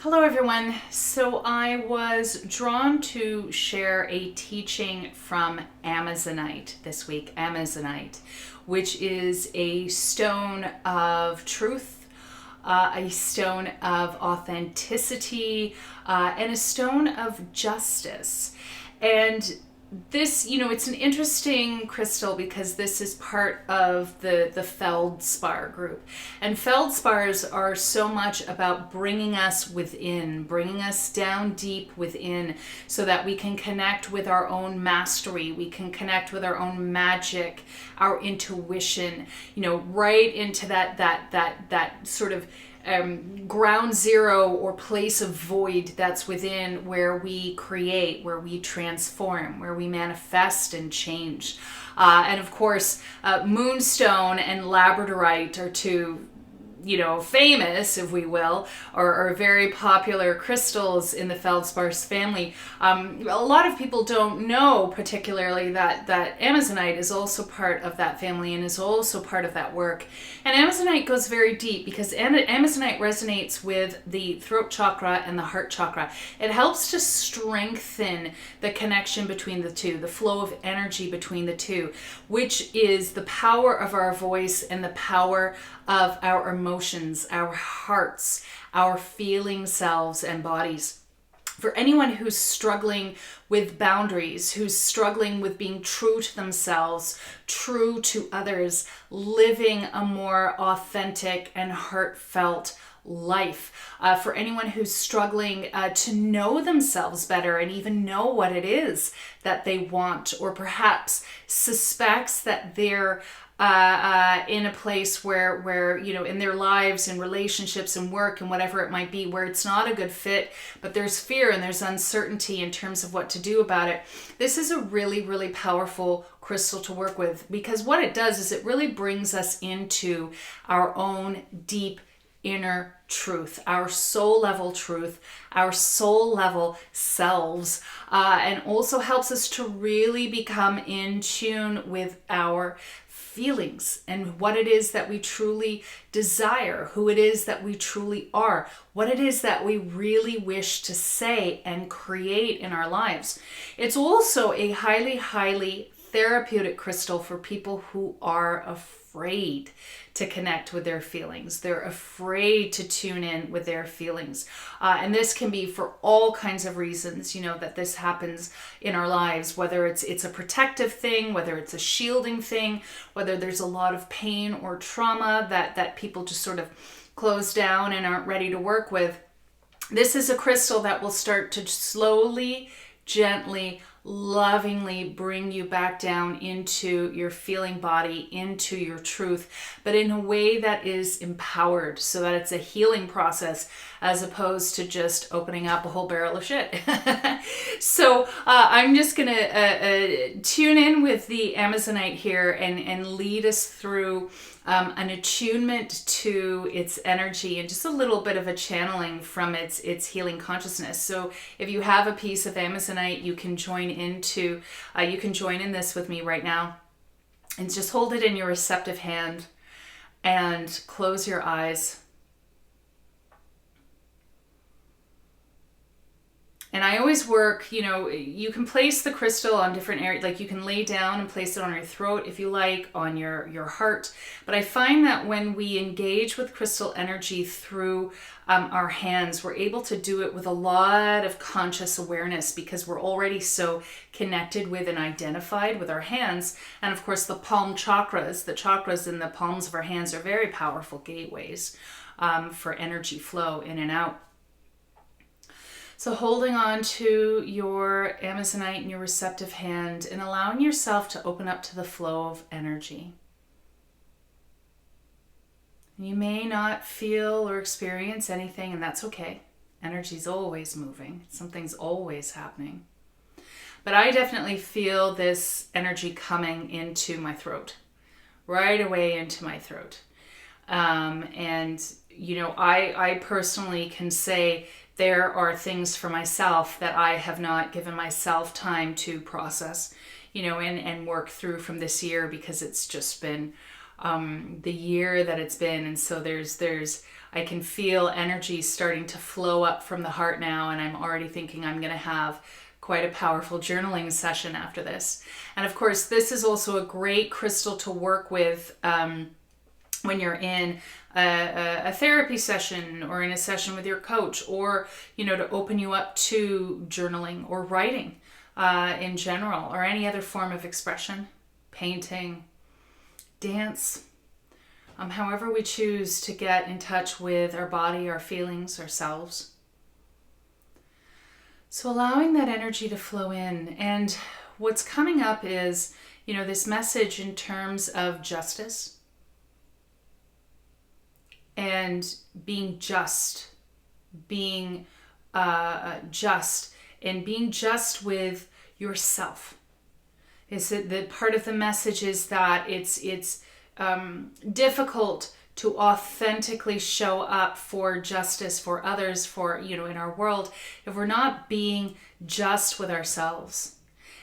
Hello everyone. So I was drawn to share a teaching from Amazonite this week. Amazonite, which is a stone of truth, a stone of authenticity, and a stone of justice. And this, it's an interesting crystal because this is part of the feldspar group. And feldspars are so much about bringing us within, bringing us down deep within so that we can connect with our own mastery, we can connect with our own magic, our intuition, right into that sort of ground zero or place of void that's within, where we create, where we transform, where we manifest and change. And of course, moonstone and labradorite are two famous, if we will, or very popular crystals in the feldspars family. A lot of people don't know particularly that Amazonite is also part of that family and is also part of that work. And Amazonite goes very deep because Amazonite resonates with the throat chakra and the heart chakra. It helps to strengthen the connection between the two, the flow of energy between the two, which is the power of our voice and the power of our emotions, our hearts, our feeling selves and bodies. For anyone who's struggling with boundaries, who's struggling with being true to themselves, true to others, living a more authentic and heartfelt life. For anyone who's struggling to know themselves better and even know what it is that they want, or perhaps suspects that they're in a place where in their lives and relationships and work and whatever it might be, where it's not a good fit, but there's fear and there's uncertainty in terms of what to do about it. This is a really, really powerful crystal to work with, because what it does is it really brings us into our own deep inner truth, our soul level truth, our soul level selves, and also helps us to really become in tune with our feelings and what it is that we truly desire, who it is that we truly are, what it is that we really wish to say and create in our lives. It's also a highly, highly therapeutic crystal for people who are afraid to connect with their feelings. They're afraid to tune in with their feelings. And this can be for all kinds of reasons, that this happens in our lives, whether it's a protective thing, whether it's a shielding thing, whether there's a lot of pain or trauma that people just sort of close down and aren't ready to work with. This is a crystal that will start to slowly, gently, lovingly bring you back down into your feeling body, into your truth, but in a way that is empowered, so that it's a healing process as opposed to just opening up a whole barrel of shit. So I'm just gonna tune in with the Amazonite here and lead us through an attunement to its energy and just a little bit of a channeling from its healing consciousness. So if you have a piece of Amazonite, you can join in this with me right now, and just hold it in your receptive hand and close your eyes. And I always work, you can place the crystal on different areas, like you can lay down and place it on your throat if you like, on your heart. But I find that when we engage with crystal energy through our hands, we're able to do it with a lot of conscious awareness, because we're already so connected with and identified with our hands. And of course, the chakras in the palms of our hands are very powerful gateways for energy flow in and out. So holding on to your Amazonite in your receptive hand and allowing yourself to open up to the flow of energy. You may not feel or experience anything, and that's okay. Energy's always moving. Something's always happening. But I definitely feel this energy coming into my throat, right away into my throat. I personally can say there are things for myself that I have not given myself time to process, and work through from this year, because it's just been the year that it's been. And so I can feel energy starting to flow up from the heart now, and I'm already thinking I'm going to have quite a powerful journaling session after this. And of course, this is also a great crystal to work with when you're in a therapy session or in a session with your coach, or, to open you up to journaling or writing in general, or any other form of expression, painting, dance, however we choose to get in touch with our body, our feelings, ourselves. So allowing that energy to flow in. And what's coming up is, this message in terms of justice and being just, being just, and being just with yourself. Is that part of the message is that it's difficult to authentically show up for justice for others, for, in our world, if we're not being just with ourselves.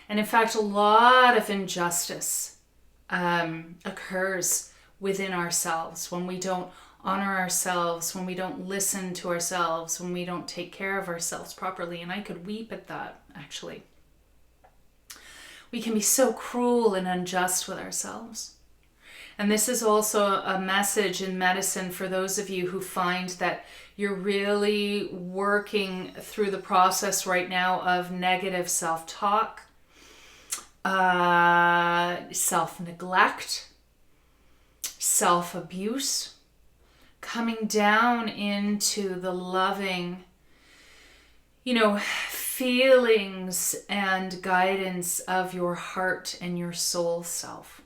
And in fact, a lot of injustice occurs within ourselves when we don't honor ourselves, when we don't listen to ourselves, when we don't take care of ourselves properly. And I could weep at that, actually. We can be so cruel and unjust with ourselves. And this is also a message in medicine for those of you who find that you're really working through the process right now of negative self-talk, self-neglect, self-abuse, coming down into the loving, feelings and guidance of your heart and your soul self.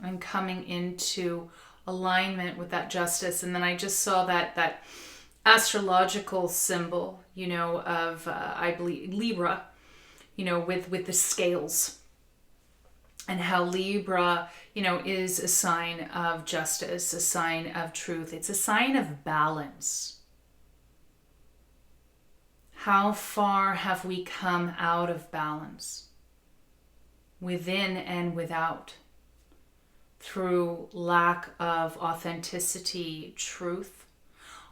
And coming into alignment with that justice. And then I just saw that astrological symbol, of, I believe, Libra, with the scales. And how Libra, is a sign of justice, a sign of truth. It's a sign of balance. How far have we come out of balance? Within and without. Through lack of authenticity, truth,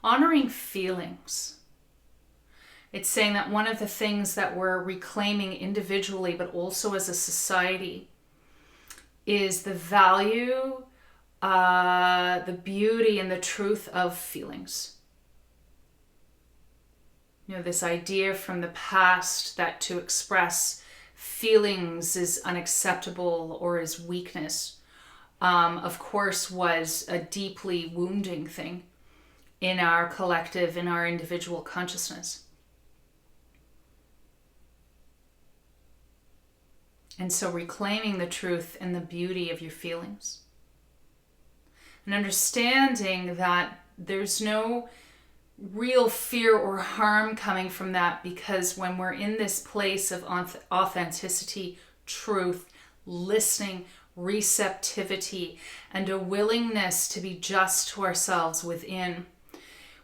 honoring feelings. It's saying that one of the things that we're reclaiming individually, but also as a society, is the value, the beauty, and the truth of feelings. This idea from the past that to express feelings is unacceptable or is weakness. Of course, was a deeply wounding thing in our collective, in our individual consciousness. And so reclaiming the truth and the beauty of your feelings. And understanding that there's no real fear or harm coming from that, because when we're in this place of authenticity, truth, listening, receptivity, and a willingness to be just to ourselves within,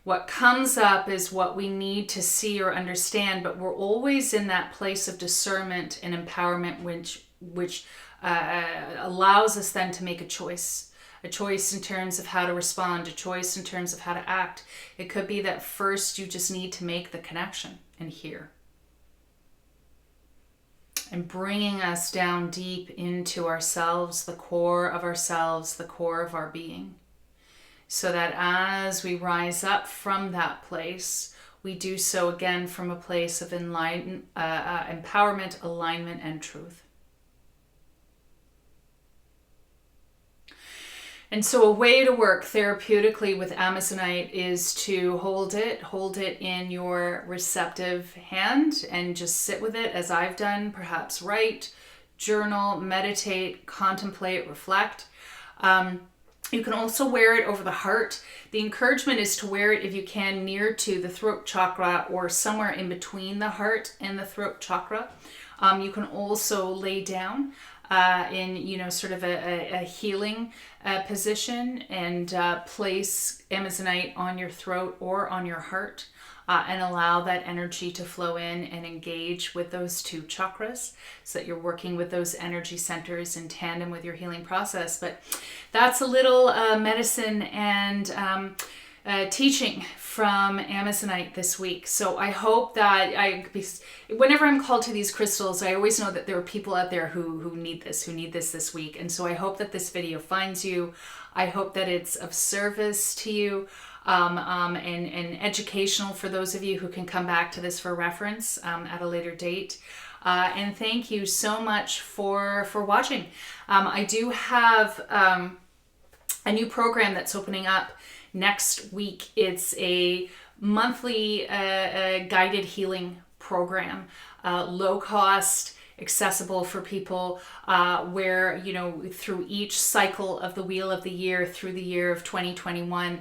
what comes up is what we need to see or understand, but we're always in that place of discernment and empowerment, which allows us then to make a choice in terms of how to respond, a choice in terms of how to act. It could be that first you just need to make the connection and hear. And bringing us down deep into ourselves, the core of ourselves, the core of our being. So that as we rise up from that place, we do so again from a place of empowerment, alignment, and truth. And so a way to work therapeutically with Amazonite is to hold it in your receptive hand and just sit with it as I've done. Perhaps write, journal, meditate, contemplate, reflect. You can also wear it over the heart. The encouragement is to wear it if you can near to the throat chakra or somewhere in between the heart and the throat chakra. You can also lay down in, you know, sort of a healing position, and place Amazonite on your throat or on your heart. And allow that energy to flow in and engage with those two chakras, so that you're working with those energy centers in tandem with your healing process. But that's a little medicine and teaching from Amazonite this week. So I hope that whenever I'm called to these crystals, I always know that there are people out there who need this week. And so I hope that this video finds you. I hope that it's of service to you. And educational for those of you who can come back to this for reference at a later date. And thank you so much for watching. I do have a new program that's opening up next week. It's a monthly guided healing program, low cost, accessible for people, where, you know, through each cycle of the wheel of the year, through the year of 2021,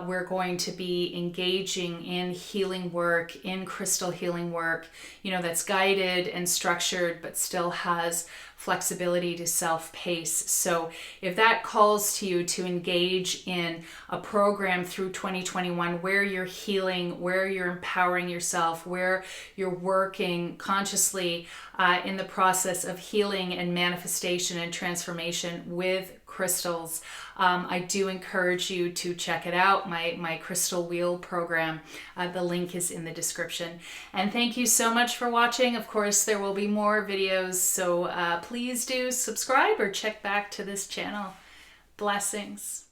we're going to be engaging in healing work, in crystal healing work, you know, that's guided and structured, but still has flexibility to self-pace. So if that calls to you to engage in a program through 2021 where you're healing, where you're empowering yourself, where you're working consciously in the process of healing and manifestation and transformation with crystals, I do encourage you to check it out, my Crystal Wheel program. The link is in the description. And thank you so much for watching. Of course, there will be more videos, so please do subscribe or check back to this channel. Blessings.